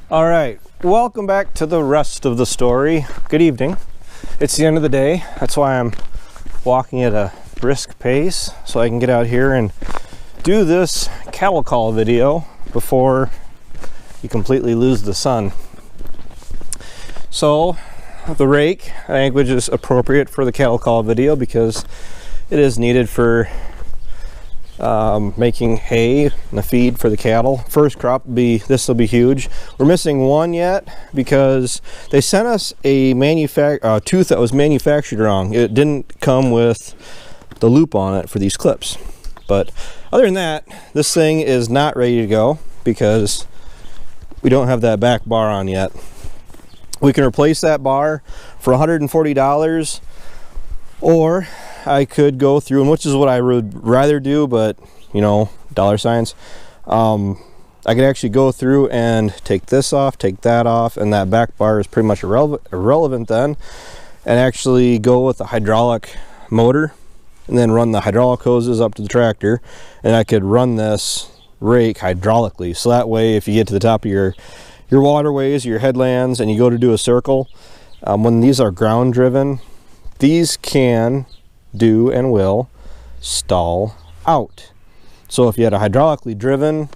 All right, welcome back to the rest of the story. Good evening. It's the end of the day. That's why I'm walking at a brisk pace so I can get out here and do this cattle call video before you completely lose the sun. So the rake, I think, which is appropriate for the cattle call video because it is needed for making hay and a feed for the cattle. First crop will be, this will be huge. We're missing one yet because they sent us a tooth that was manufactured wrong. It didn't come with the loop on it for these clips. But other than that, this thing is not ready to go because we don't have that back bar on yet. We can replace that bar for $140, or I could go through, and which is what I would rather do, but you know, dollar signs. I could actually go through and take this off, take that off, and that back bar is pretty much irrelevant then, and actually go with a hydraulic motor and then run the hydraulic hoses up to the tractor, and I could run this rake hydraulically. So that way, if you get to the top of your waterways, your headlands, and you go to do a circle, when these are ground driven, these can do and will stall out. So if you had a hydraulically driven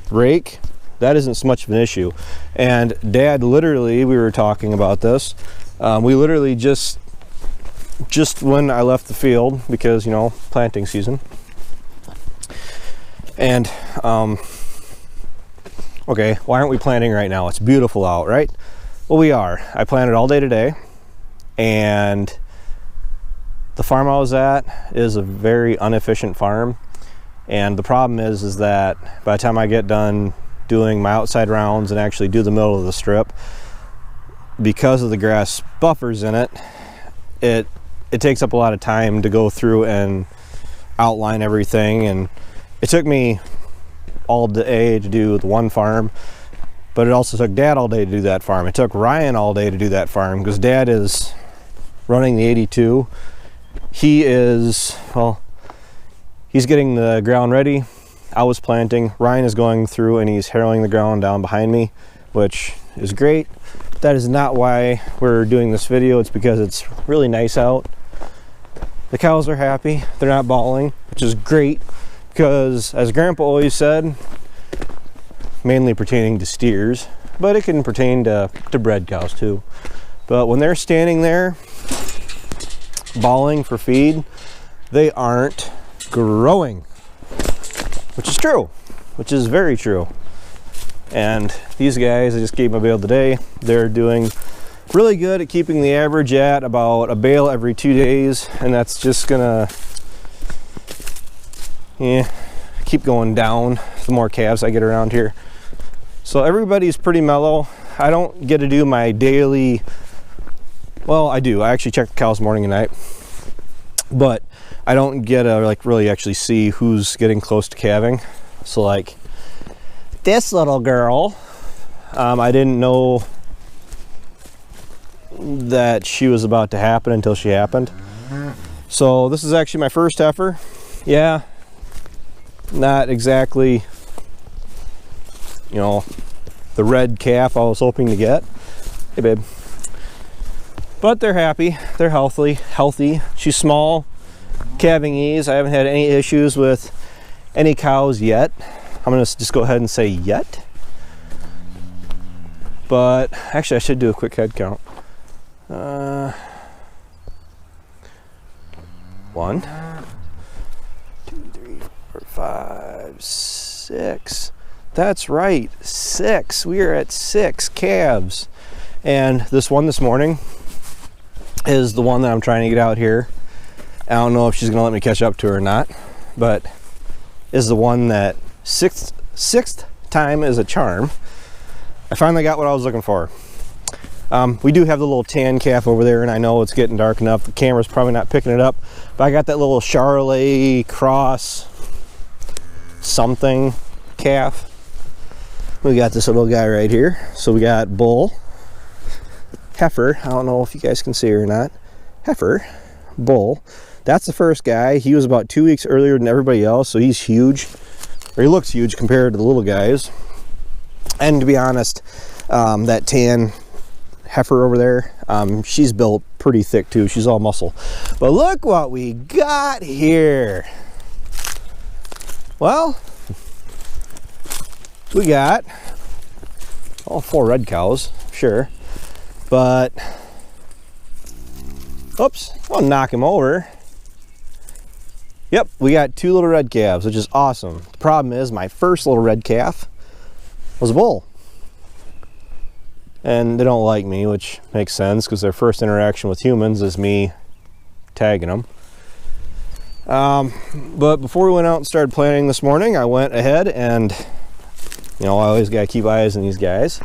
rake, that isn't so much of an issue. And Dad, literally, we were talking about this, we literally just when I left the field, because you know, planting season, and okay, why aren't we planting right now? It's beautiful out, right? Well, we are. I planted all day today, and the farm I was at is a very inefficient farm, and the problem is that by the time I get done doing my outside rounds and actually do the middle of the strip, because of the grass buffers in it, it takes up a lot of time to go through and outline everything. And it took me all day to do the one farm, but it also took Dad all day to do that farm. It took Ryan all day to do that farm because Dad is running the 82. He is, well, he's getting the ground ready. I was planting. Ryan is going through and he's harrowing the ground down behind me, which is great. That is not why we're doing this video. It's because it's really nice out. The cows are happy. They're not bawling, which is great because, as Grandpa always said, mainly pertaining to steers, but it can pertain to bred cows too. But when they're standing there bawling for feed, they aren't growing, which is true, which is very true. And these guys, I just gave my bale today, they're doing really good at keeping the average at about a bale every 2 days, and that's just gonna keep going down the more calves I get around here. So everybody's pretty mellow. I don't get to do my daily, well, I do. I actually check the cows morning and night, but I don't get to like really actually see who's getting close to calving. So like this little girl, I didn't know that she was about to happen until she happened. So this is actually my first heifer. Yeah, not exactly, you know, the red calf I was hoping to get. Hey babe. But they're happy, they're healthy. She's small, calving ease. I haven't had any issues with any cows yet. I'm gonna just go ahead and say yet. But actually I should do a quick head count. 1, 2, 3, 4, 5, 6. That's right, 6. We are at 6 calves. And this one this morning is the one that I'm trying to get out here. I don't know if she's gonna let me catch up to her or not, but is the one that sixth time is a charm. I finally got what I was looking for. We do have the little tan calf over there, and I know it's getting dark enough. The camera's probably not picking it up, but I got that little Charolais cross something calf. We got this little guy right here. So we got bull, heifer. I don't know if you guys can see her or not. Heifer, bull. That's the first guy. He was about 2 weeks earlier than everybody else, so he's huge. Or he looks huge compared to the little guys. And to be honest, that tan heifer over there, she's built pretty thick too. She's all muscle. But look what we got here. Well, we got all 4 red cows, sure, but oops, I'll knock him over. Yep, we got 2 little red calves, which is awesome. The problem is my first little red calf was a bull. And they don't like me, which makes sense because their first interaction with humans is me tagging them. But before we went out and started planting this morning, I went ahead and, you know, I always got to keep eyes on these guys.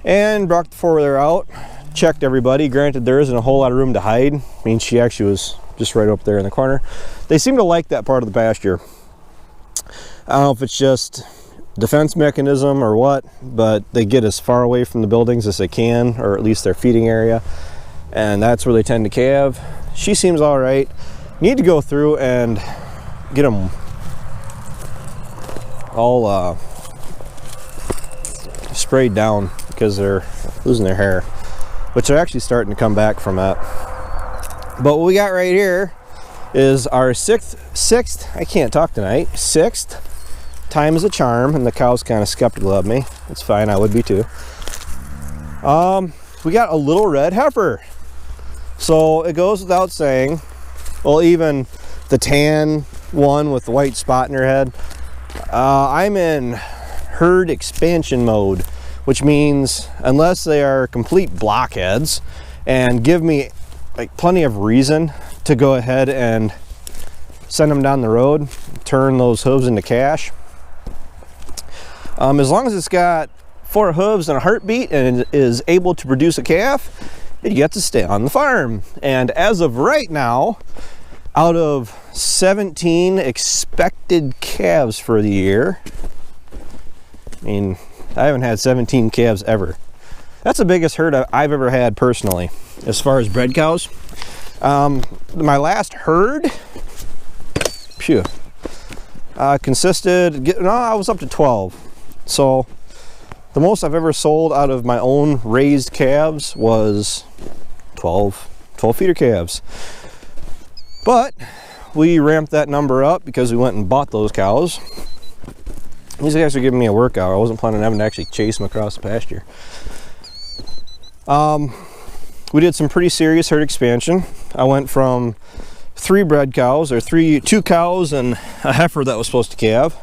And brought the 4-wheeler out, checked everybody. Granted, there isn't a whole lot of room to hide. I mean, she actually was just right up there in the corner. They seem to like that part of the pasture. I don't know if it's just defense mechanism or what, but they get as far away from the buildings as they can, or at least their feeding area, and that's where they tend to calve. She seems all right. Need to go through and get them all sprayed down because they're losing their hair, which they're actually starting to come back from that. But what we got right here is our sixth, I can't talk tonight, 6th time is a charm, and the cow's kind of skeptical of me. It's fine, I would be too. We got a little red heifer. So it goes without saying, well, even the tan one with the white spot in her head, I'm in herd expansion mode, which means unless they are complete blockheads and give me like plenty of reason to go ahead and send them down the road, turn those hooves into cash. As long as it's got 4 hooves and a heartbeat and is able to produce a calf, it gets to stay on the farm. And as of right now, out of 17 expected calves for the year, I mean, I haven't had 17 calves ever. That's the biggest herd I've ever had personally, as far as bred cows. My last herd, consisted, no, I was up to 12. So the most I've ever sold out of my own raised calves was 12 feeder calves. But we ramped that number up because we went and bought those cows. These guys are giving me a workout. I wasn't planning on having to actually chase them across the pasture. We did some pretty serious herd expansion. I went from 3 bred cows, or 2 cows and a heifer that was supposed to calve.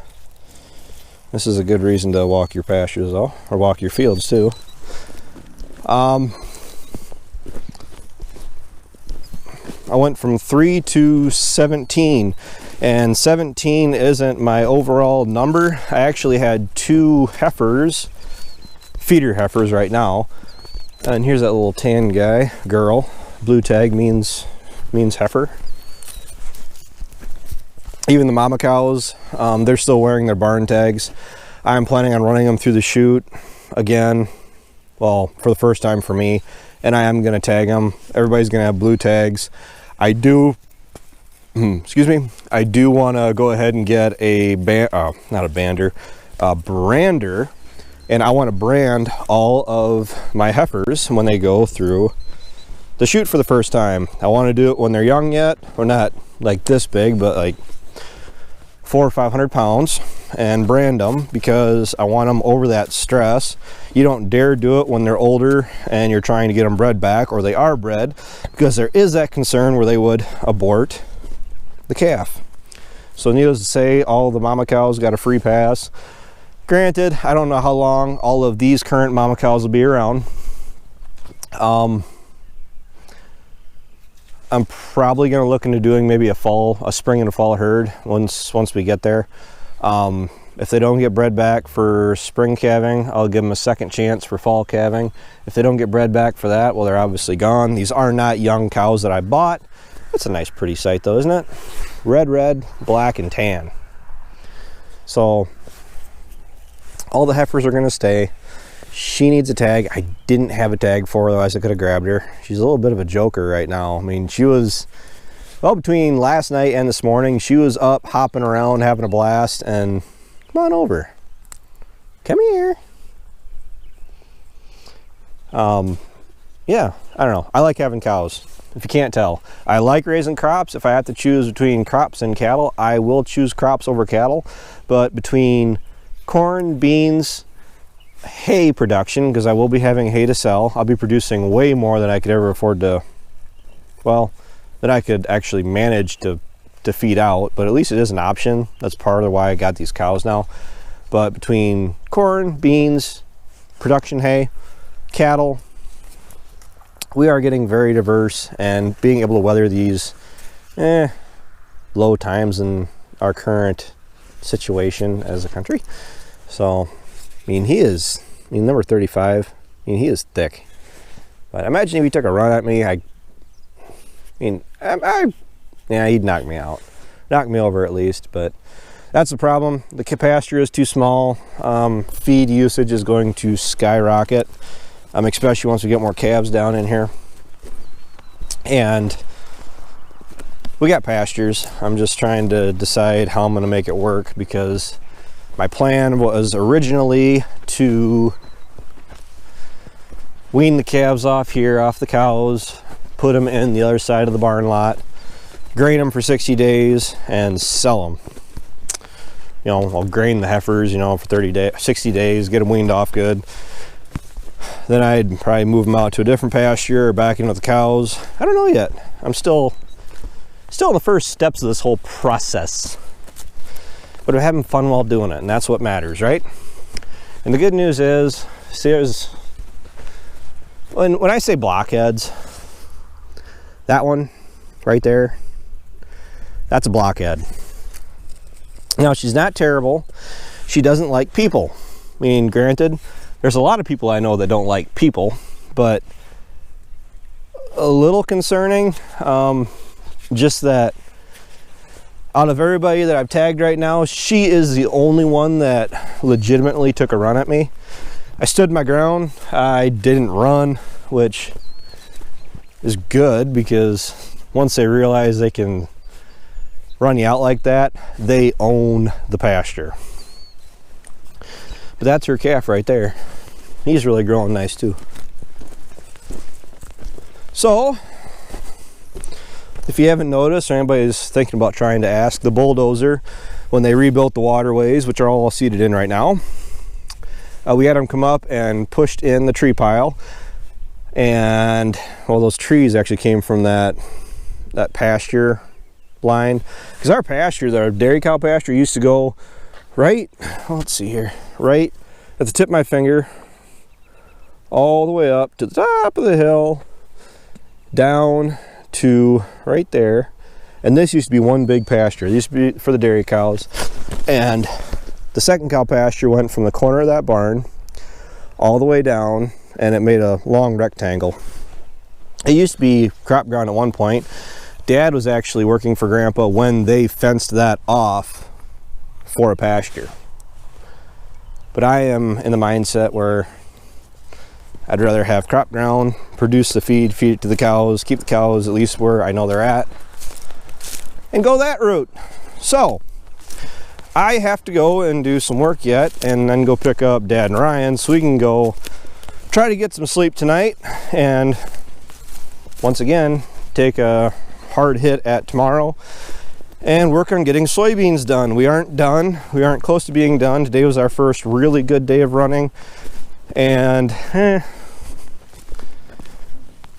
This is a good reason to walk your pastures though, or walk your fields too. I went from 3 to 17, and 17 isn't my overall number. I actually had 2 heifers, feeder heifers right now. And here's that little tan guy, girl. Blue tag means heifer. Even the mama cows, they're still wearing their barn tags. I'm planning on running them through the chute again, well, for the first time for me, and I am going to tag them. Everybody's going to have blue tags. I do want to go ahead and get a brander, and I want to brand all of my heifers when they go through the chute for the first time. I want to do it when they're young yet, or not like this big, but like 400 or 500 pounds, and brand them because I want them over that stress. You don't dare do it when they're older and you're trying to get them bred back, or they are bred, because there is that concern where they would abort the calf. So needless to say, all the mama cows got a free pass. Granted, I don't know how long all of these current mama cows will be around. I'm probably going to look into doing maybe a spring and a fall herd once we get there. If they don't get bred back for spring calving, I'll give them a second chance for fall calving. If they don't get bred back for that, well, they're obviously gone. These are not young cows that I bought. That's a nice pretty sight though, isn't it? Red, black, and tan. So all the heifers are going to stay. She needs a tag. I didn't have a tag for her, otherwise I could have grabbed her. She's a little bit of a joker right now. I mean, she was, well, between last night and this morning, she was up hopping around having a blast, and come on over. Come here. Yeah, I don't know. I like having cows, if you can't tell. I like raising crops. If I have to choose between crops and cattle, I will choose crops over cattle. But between corn, beans, hay production, because I will be having hay to sell, I'll be producing way more than I could ever afford to, well, that I could actually manage to feed out. But at least it is an option. That's part of why I got these cows now. But between corn, beans, production hay, cattle, we are getting very diverse, and being able to weather these low times in our current situation as a country. So, I mean, number 35, I mean, he is thick. But imagine if he took a run at me, yeah, he'd knock me out. Knock me over at least, but that's the problem. The pasture is too small. Feed usage is going to skyrocket. Especially once we get more calves down in here. And we got pastures. I'm just trying to decide how I'm going to make it work, because my plan was originally to wean the calves off here, off the cows, put them in the other side of the barn lot, grain them for 60 days, and sell them. You know, I'll grain the heifers, you know, for 60 days, get them weaned off good. Then I'd probably move them out to a different pasture or back in with the cows. I don't know yet. I'm still in the first steps of this whole process. But I'm having fun while doing it, and that's what matters, right? And the good news is, when I say blockheads, that one right there, that's a blockhead. Now, she's not terrible. She doesn't like people. I mean, granted, there's a lot of people I know that don't like people, but a little concerning. Just that out of everybody that I've tagged right now, she is the only one that legitimately took a run at me. I stood my ground. I didn't run, which is good, because once they realize they can run you out like that, they own the pasture. But that's her calf right there. He's really growing nice too. So, if you haven't noticed, or anybody's thinking about trying to ask, the bulldozer, when they rebuilt the waterways, which are all seated in right now, we had them come up and pushed in the tree pile. And, well, those trees actually came from that pasture line. Because our pasture, our dairy cow pasture, used to go right, let's see here, right at the tip of my finger, all the way up to the top of the hill, down to right there. And this used to be one big pasture. It used to be for the dairy cows. And the second cow pasture went from the corner of that barn all the way down, and it made a long rectangle. It used to be crop ground at one point. Dad was actually working for Grandpa when they fenced that off for a pasture. But I am in the mindset where I'd rather have crop ground, produce the feed it to the cows, keep the cows at least where I know they're at, and go that route. So I have to go and do some work yet, and then go pick up Dad and Ryan so we can go try to get some sleep tonight, and once again take a hard hit at tomorrow and work on getting soybeans done. We aren't done. We aren't close to being done. Today was our first really good day of running, and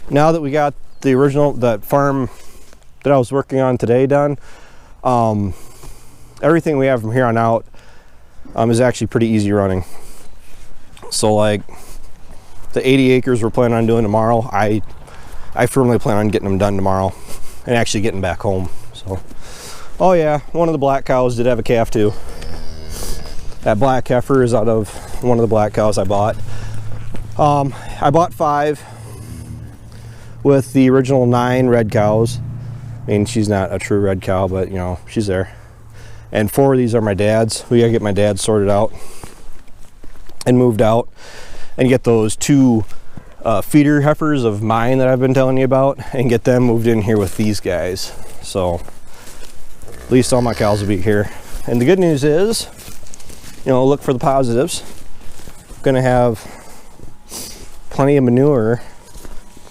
now that we got that farm that I was working on today done, everything we have from here on out is actually pretty easy running. So like the 80 acres we're planning on doing tomorrow, I firmly plan on getting them done tomorrow and actually getting back home. So, oh yeah, one of the black cows did have a calf too. That black heifer is out of one of the black cows I bought. I bought 5 with the original 9 red cows. I mean, she's not a true red cow, but you know, she's there. And 4 of these are my dad's. We gotta get my dad sorted out and moved out, and get those 2 feeder heifers of mine that I've been telling you about, and get them moved in here with these guys. So at least all my cows will be here. And the good news is, you know, look for the positives. gonna have plenty of manure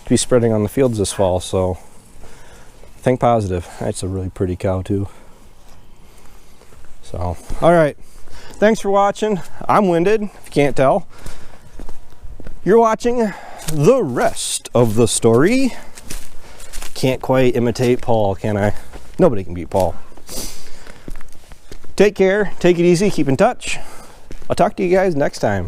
to be spreading on the fields this fall, so think positive. That's a really pretty cow too. So, all right. Thanks for watching. I'm winded, if you can't tell. You're watching the rest of the story. Can't quite imitate Paul, can I? Nobody can beat Paul. Take care, take it easy, keep in touch. I'll talk to you guys next time.